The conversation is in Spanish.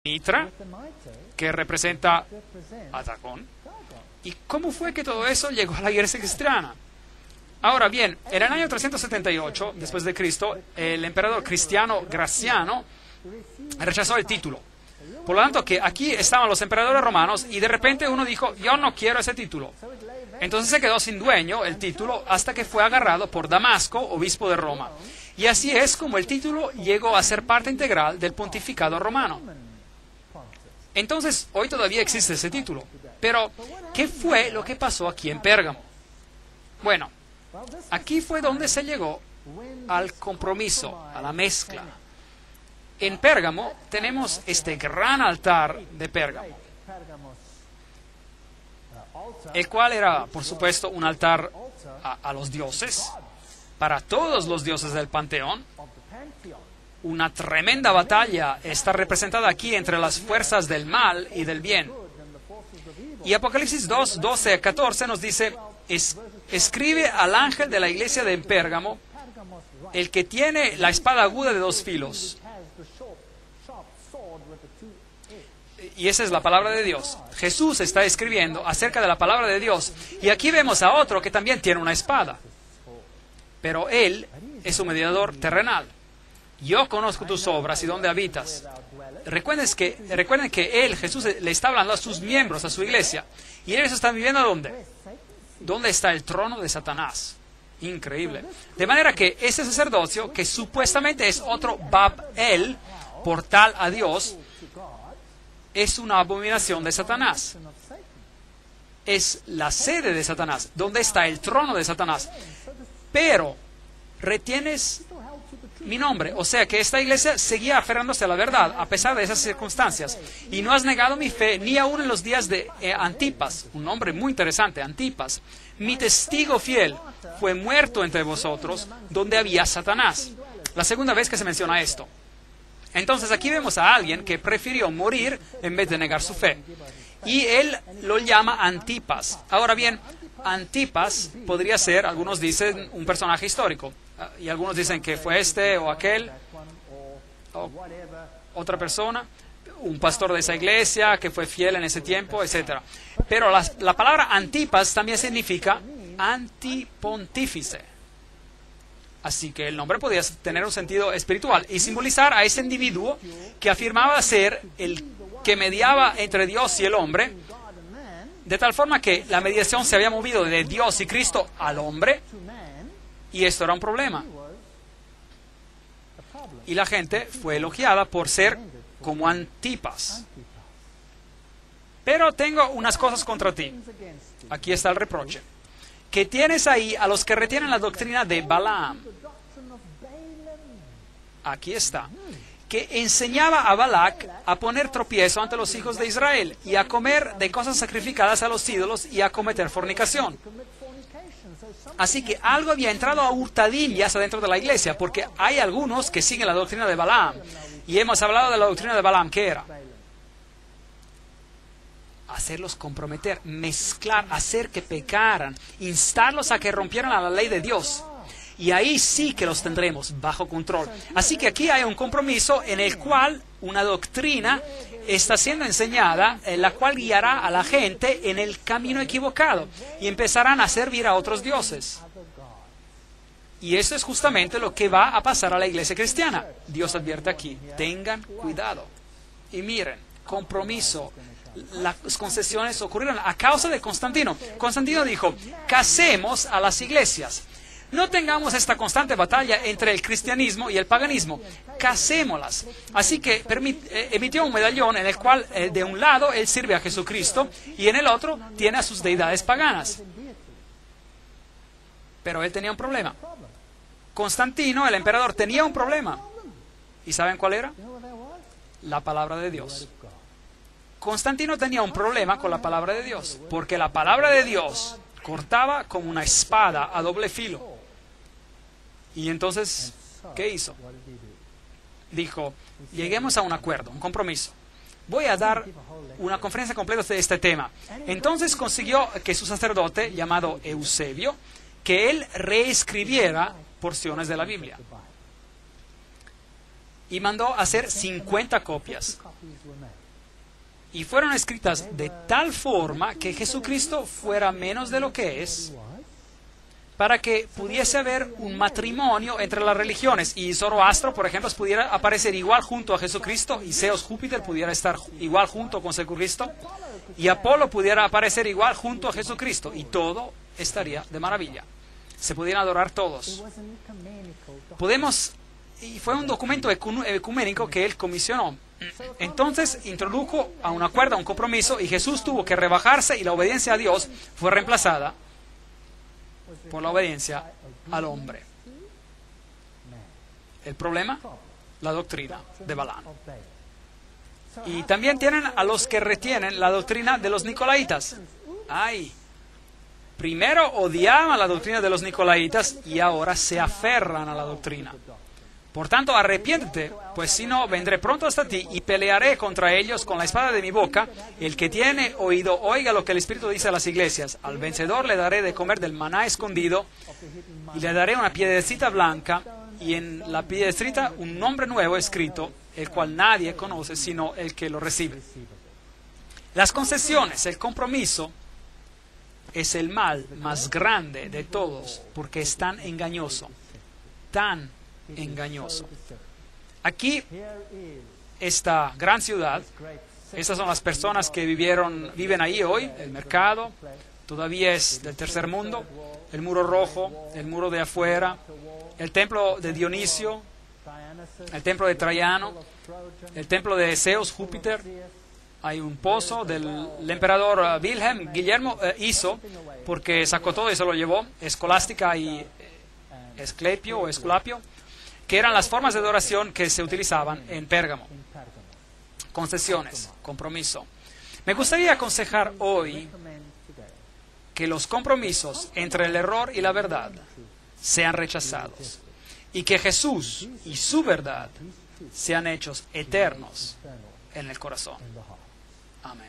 Mitra, que representa a Dagón. ¿Y cómo fue que todo eso llegó a la iglesia cristiana? Ahora bien, en el año 378 después de Cristo, el emperador cristiano Graciano rechazó el título. Por lo tanto, que aquí estaban los emperadores romanos y de repente uno dijo, yo no quiero ese título. Entonces se quedó sin dueño el título hasta que fue agarrado por Damasco, obispo de Roma. Y así es como el título llegó a ser parte integral del pontificado romano. Entonces, hoy todavía existe ese título. Pero, ¿qué fue lo que pasó aquí en Pérgamo? Bueno, aquí fue donde se llegó al compromiso, a la mezcla. En Pérgamo tenemos este gran altar de Pérgamo, el cual era, por supuesto, un altar a los dioses, para todos los dioses del panteón. Una tremenda batalla está representada aquí entre las fuerzas del mal y del bien. Y Apocalipsis 2, 12 a 14 nos dice, escribe al ángel de la iglesia de Pérgamo, el que tiene la espada aguda de dos filos. Y esa es la palabra de Dios. Jesús está escribiendo acerca de la palabra de Dios. Y aquí vemos a otro que también tiene una espada. Pero él es un mediador terrenal. Yo conozco tus obras y dónde habitas. Recuerden que él, Jesús, le está hablando a sus miembros, a su iglesia. ¿Y ellos están viviendo dónde? ¿Dónde está el trono de Satanás? Increíble. De manera que ese sacerdocio, que supuestamente es otro Bab-el, portal a Dios, es una abominación de Satanás. Es la sede de Satanás. ¿Dónde está el trono de Satanás? Pero retienes mi nombre. O sea que esta iglesia seguía aferrándose a la verdad a pesar de esas circunstancias. Y no has negado mi fe ni aún en los días de Antipas, un nombre muy interesante, Antipas. Mi testigo fiel fue muerto entre vosotros donde había Satanás. La segunda vez que se menciona esto. Entonces aquí vemos a alguien que prefirió morir en vez de negar su fe. Y él lo llama Antipas. Ahora bien, Antipas podría ser, algunos dicen, un personaje histórico. Y algunos dicen que fue este o aquel, o otra persona, un pastor de esa iglesia que fue fiel en ese tiempo, etc. Pero la palabra Antipas también significa antipontífice. Así que el nombre podía tener un sentido espiritual y simbolizar a ese individuo que afirmaba ser el que mediaba entre Dios y el hombre, de tal forma que la mediación se había movido de Dios y Cristo al hombre, y esto era un problema. Y la gente fue elogiada por ser como Antipas. Pero tengo unas cosas contra ti. Aquí está el reproche. Que tienes ahí a los que retienen la doctrina de Balaam. Aquí está. Que enseñaba a Balac a poner tropiezo ante los hijos de Israel y a comer de cosas sacrificadas a los ídolos y a cometer fornicación. Así que algo había entrado a hurtadillas adentro de la iglesia, porque hay algunos que siguen la doctrina de Balaam. Y hemos hablado de la doctrina de Balaam, ¿qué era? Hacerlos comprometer, mezclar, hacer que pecaran, instarlos a que rompieran a la ley de Dios. Y ahí sí que los tendremos bajo control. Así que aquí hay un compromiso en el cual una doctrina está siendo enseñada, la cual guiará a la gente en el camino equivocado y empezarán a servir a otros dioses. Y eso es justamente lo que va a pasar a la iglesia cristiana. Dios advierte aquí, tengan cuidado. Y miren, compromiso. Las concesiones ocurrieron a causa de Constantino. Constantino dijo, casemos a las iglesias. No tengamos esta constante batalla entre el cristianismo y el paganismo. Casémoslas. Así que emitió un medallón en el cual de un lado él sirve a Jesucristo y en el otro tiene a sus deidades paganas. Pero él tenía un problema. Constantino, el emperador, tenía un problema. ¿Y saben cuál era? La palabra de Dios. Constantino tenía un problema con la palabra de Dios, porque la palabra de Dios cortaba como una espada a doble filo. Y entonces, ¿qué hizo? Dijo, lleguemos a un acuerdo, un compromiso. Voy a dar una conferencia completa de este tema. Entonces consiguió que su sacerdote, llamado Eusebio, que él reescribiera porciones de la Biblia. Y mandó hacer 50 copias. Y fueron escritas de tal forma que Jesucristo fuera menos de lo que es, para que pudiese haber un matrimonio entre las religiones. Y Zoroastro, por ejemplo, pudiera aparecer igual junto a Jesucristo, y Zeus Júpiter pudiera estar igual junto con Jesucristo, y Apolo pudiera aparecer igual junto a Jesucristo, y todo estaría de maravilla. Se pudieran adorar todos. Y fue un documento ecuménico que él comisionó. Entonces introdujo a un acuerdo, a un compromiso, y Jesús tuvo que rebajarse, y la obediencia a Dios fue reemplazada por la obediencia al hombre. El problema, la doctrina de Balaam. Y también tienen a los que retienen la doctrina de los nicolaitas. Primero odiaban la doctrina de los nicolaitas y ahora se aferran a la doctrina. Por tanto, arrepiéntete, pues si no, vendré pronto hasta ti y pelearé contra ellos con la espada de mi boca. El que tiene oído, oiga lo que el Espíritu dice a las iglesias. Al vencedor le daré de comer del maná escondido, y le daré una piedrecita blanca, y en la piedrecita un nombre nuevo escrito, el cual nadie conoce sino el que lo recibe. Las concesiones, el compromiso, es el mal más grande de todos, porque es tan engañoso, tan engañoso. Aquí, esta gran ciudad, estas son las personas que viven ahí hoy. El mercado todavía es del tercer mundo. El muro rojo, el muro de afuera, el templo de Dionisio, el templo de Traiano, el templo de Zeus, Júpiter. Hay un pozo del emperador Guillermo hizo, porque sacó todo y se lo llevó, Escolástica y Esculapio, que eran las formas de adoración que se utilizaban en Pérgamo. Concesiones, compromiso. Me gustaría aconsejar hoy que los compromisos entre el error y la verdad sean rechazados, y que Jesús y su verdad sean hechos eternos en el corazón. Amén.